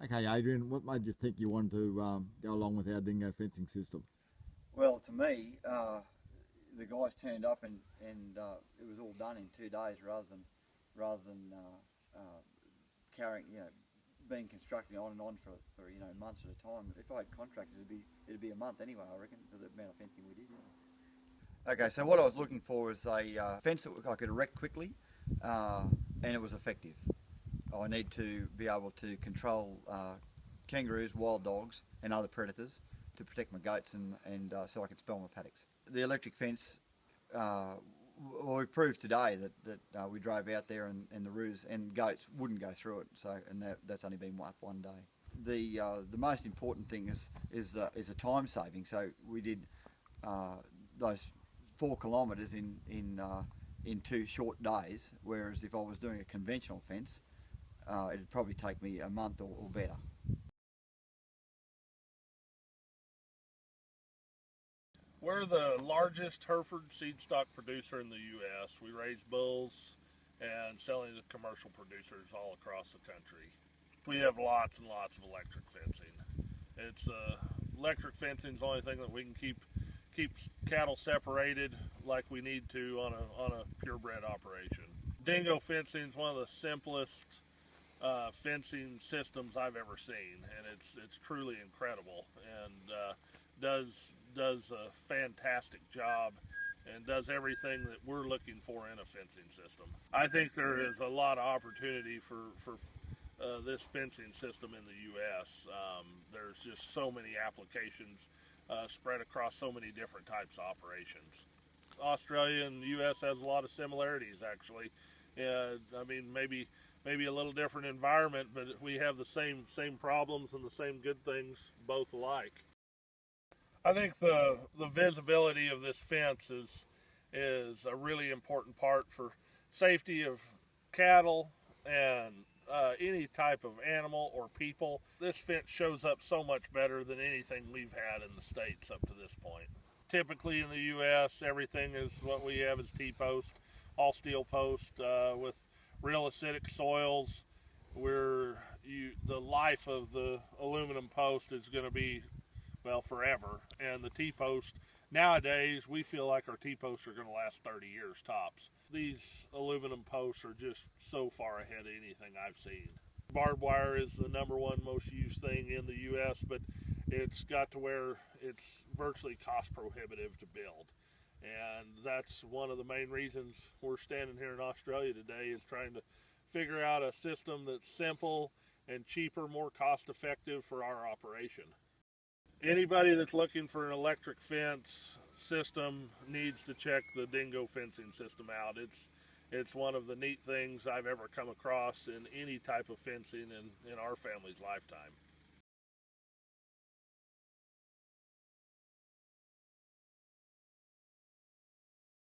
Okay, Adrian, what made you think you wanted to go along with our dingo fencing system? Well, to me, the guys turned up and it was all done in 2 days rather than carrying, being constructed on and on for months at a time. If I had contractors, it'd be a month anyway, I reckon, for the amount of fencing we did. Okay, so what I was looking for was a fence that I could erect quickly, and it was effective. I need to be able to control kangaroos, wild dogs, and other predators to protect my goats and so I can spell my paddocks. The electric fence, well, we proved today that we drove out there and the roos and goats wouldn't go through it. So that's only been up 1 day. The most important thing is a time saving. So we did those 4 kilometres in 2 short days, whereas if I was doing a conventional fence, it'd probably take me a month or better. We're the largest Hereford seed stock producer in the U.S. We raise bulls and selling to commercial producers all across the country. We have lots and lots of electric fencing. Electric fencing is the only thing that we can keep cattle separated like we need to on a purebred operation. Dingo fencing is one of the simplest fencing systems I've ever seen, and it's truly incredible and does a fantastic job and does everything that we're looking for in a fencing system. I think there is a lot of opportunity for this fencing system in the U.S. There's just so many applications spread across so many different types of operations. Australia and the U.S. has a lot of similarities, actually. I mean, maybe a little different environment, but we have the same problems and the same good things both alike. I think the visibility of this fence is a really important part for safety of cattle and any type of animal or people. This fence shows up so much better than anything we've had in the States up to this point. Typically in the U.S., everything is what we have is T-post, all steel post with real acidic soils, where the life of the aluminum post is going to be, well, forever. And the T-post, nowadays, we feel like our T-posts are going to last 30 years tops. These aluminum posts are just so far ahead of anything I've seen. Barbed wire is the #1 most used thing in the U.S., but it's got to where it's virtually cost prohibitive to build. And that's one of the main reasons we're standing here in Australia today, is trying to figure out a system that's simple and cheaper, more cost effective for our operation. Anybody that's looking for an electric fence system needs to check the Dingo fencing system out. It's one of the neat things I've ever come across in any type of fencing in our family's lifetime.